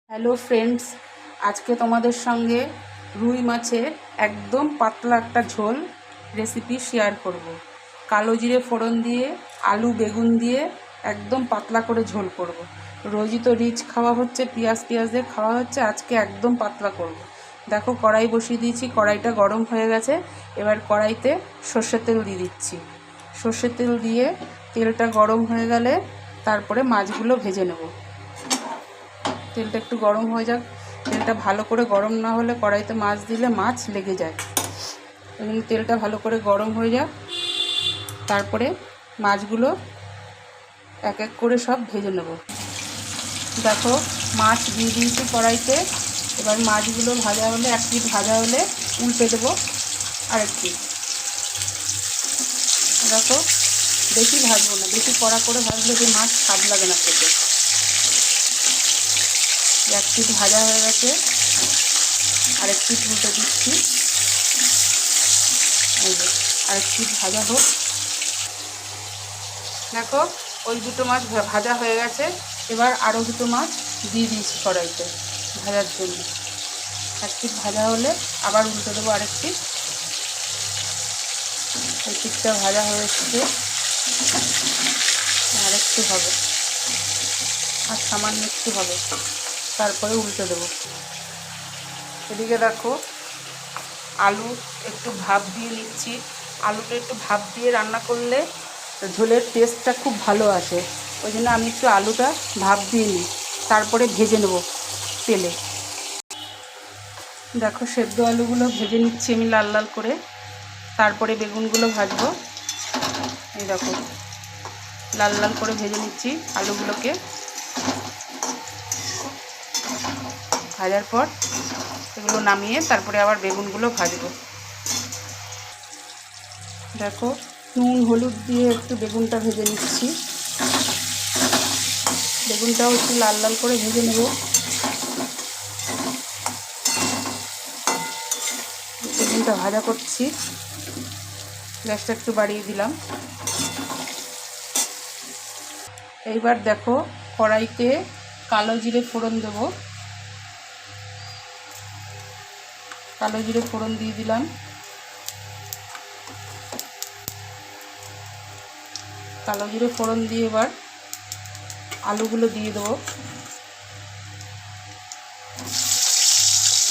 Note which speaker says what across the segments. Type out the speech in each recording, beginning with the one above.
Speaker 1: Hello friends, আজকে তোমাদের সঙ্গে রুই মাছের একদম পাতলা একটা ঝোল রেসিপি শেয়ার করব। কালো জিরে ফোড়ন দিয়ে আলু বেগুন দিয়ে একদম পাতলা করে ঝোল করব। রোজই তো রিচ খাওয়া হচ্ছে, পেঁয়াজ দিয়ে খাওয়া হচ্ছে, আজকে একদম পাতলা করব। দেখো কড়াই বসিয়ে দিয়েছি, কড়াইটা গরম হয়ে গেছে। এবার কড়াইতে সর্ষের তেল দিয়ে দিচ্ছি। সর্ষের তেল দিয়ে তেলটা গরম হয়ে গেলে তারপরে মাছগুলো ভেজে নেব। তেলটা একটু গরম হয়ে যাক। তেলটা ভালো করে গরম না হলে কড়াইতে মাছ দিলে মাছ লেগে যায়। এই জন্য তেলটা ভালো করে গরম হয়ে যাক, তারপরে মাছগুলো এক এক করে সব ভেজে নেব। দেখো মাছ দিয়ে দিয়েছি কড়াইতে। এবার মাছগুলো ভাজা হলে, এক পিঠ ভাজা হলে উল্টে দেবো আরেক পিঠ। দেখো বেশি ভাজবো না, বেশি কড়া করে ভাজলে যে মাছ স্বাদ লাগে না খেতে। এক পিঠ ভাজা হয়ে গেছে, আরেক পিঠ উল্টে দিচ্ছি। আরেক পিঠ ভাজা হোক। দেখো ওই দুটো মাছ ভাজা হয়ে গেছে। এবার আরও দুটো মাছ দিয়ে দিয়েছি কড়াইতে ভাজার জন্য। এক পিঠ ভাজা হলে আবার উল্টে দেবো আরেক পিঠ। ওই পিঠটা ভাজা হয়ে এসছে, আরেকটু হবে, আর সামান্য একটু হবে, তারপরে উল্টে দেবো। এদিকে দেখো আলু একটু ভাপ দিয়ে নিচ্ছি। আলুটা একটু ভাপ দিয়ে রান্না করলে ঝোলের টেস্টটা খুব ভালো আসে। ওই জন্য আমি একটু আলুটা ভাপ দিয়ে নিই, তারপরে ভেজে নেব তেলে। দেখো সেদ্ধ আলুগুলো ভেজে নিচ্ছি আমি লাল লাল করে, তারপরে বেগুনগুলো ভাজবো। এই দেখো লাল লাল করে ভেজে নিচ্ছি আলুগুলোকে। ভাজার পর এগুলো নামিয়ে তারপরে আবার বেগুনগুলো ভাজবো। দেখো নুন হলুদ দিয়ে একটু বেগুনটা ভেজে নিচ্ছি। বেগুনটাও একটু লাল লাল করে ভেজে নেব। বেগুনটা ভাজা করছি, গ্যাসটা একটু বাড়িয়ে দিলাম। এইবার দেখো কড়াইতে কালো জিরে ফোড়ন দেব। কালো জিরে ফোড়ন দিয়ে দিলাম। কালো জিরে ফোড়ন দিয়ে এবার আলুগুলো দিয়ে দেবো।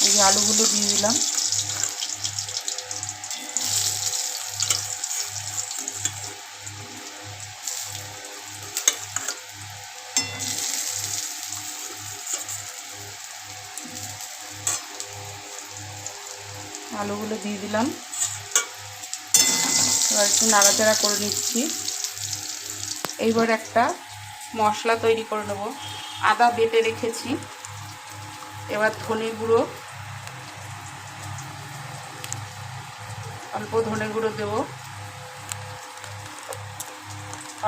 Speaker 1: এই যে আলুগুলো দিয়ে দিলাম। আলুগুলো দিয়ে দিলাম। এবার একটু নাড়াচাড়া করে নিচ্ছি। এইবার একটা মশলা তৈরি করে নেব। আদা বেটে রেখেছি। এবার ধনে গুঁড়ো, অল্প ধনে গুঁড়ো দেব,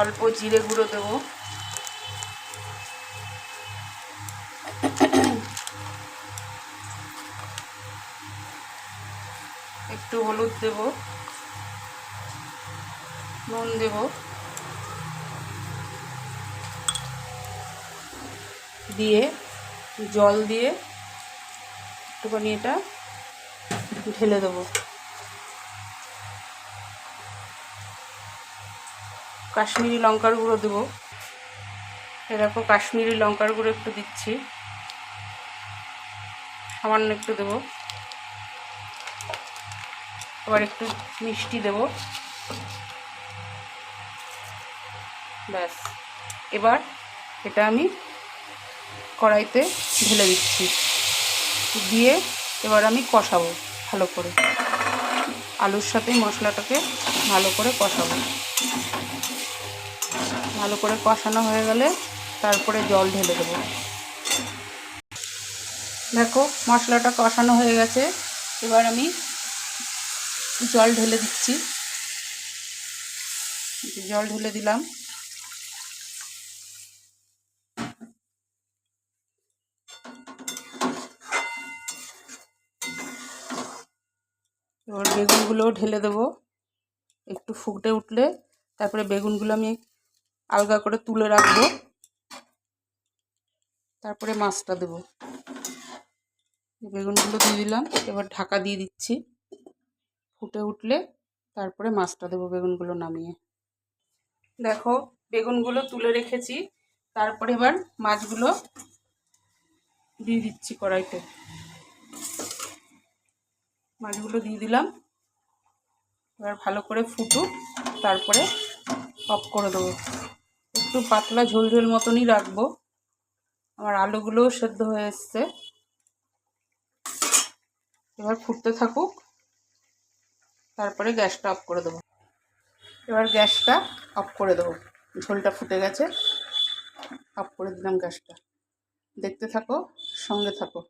Speaker 1: অল্প জিরে গুঁড়ো দেব, একটু হলুদ দেব, নুন দেব, দিয়ে জল দিয়ে একটুখানি এটা ঢেলে দেবো। কাশ্মীরি লঙ্কার গুঁড়ো দেবো। এরকম কাশ্মীরি লঙ্কার গুঁড়ো একটু দিচ্ছি, সামান্য একটু দেবো। আবার একটু মিষ্টি দেব। ব্যাস, এবার এটা আমি কড়াইতে ঢেলে দিচ্ছি। দিয়ে এবার আমি কষাবো ভালো করে, আলুর সাথে মশলাটাকে ভালো করে কষাবো। ভালো করে কষানো হয়ে গেলে তারপরে জল ঢেলে দেবো। দেখো মশলাটা কষানো হয়ে গেছে। এবার আমি জল ঢেলে দিচ্ছি। জল ঢেলে দিলাম। এবার বেগুনগুলোও ঢেলে দেবো। একটু ফুটে উঠলে তারপরে বেগুনগুলো আমি আলগা করে তুলে রাখবো। তারপরে মাছটা দেবো। বেগুনগুলো দিয়ে দিলাম, এবার ঢাকা দিয়ে দিচ্ছি। ফুটে উঠলে তারপরে মাছটা দেবো বেগুনগুলো নামিয়ে। দেখো বেগুনগুলো তুলে রেখেছি, তারপরে এবার মাছগুলো দিয়ে দিচ্ছি কড়াইতে। মাছগুলো দিয়ে দিলাম, এবার ভালো করে ফুটুক, তারপরে অফ করে দেবো। একটু পাতলা ঝোল ঝোল মতনই রাখবো। আমার আলুগুলোও সেদ্ধ হয়ে এসছে। এবার ফুটতে থাকুক, তারপরে গ্যাসটা অফ করে দেবো। এবার গ্যাসটা অফ করে দেবো, ঝোলটা ফুটে গেছে। অফ করে দিলাম গ্যাসটা। দেখতে থাকো, সঙ্গে থাকো।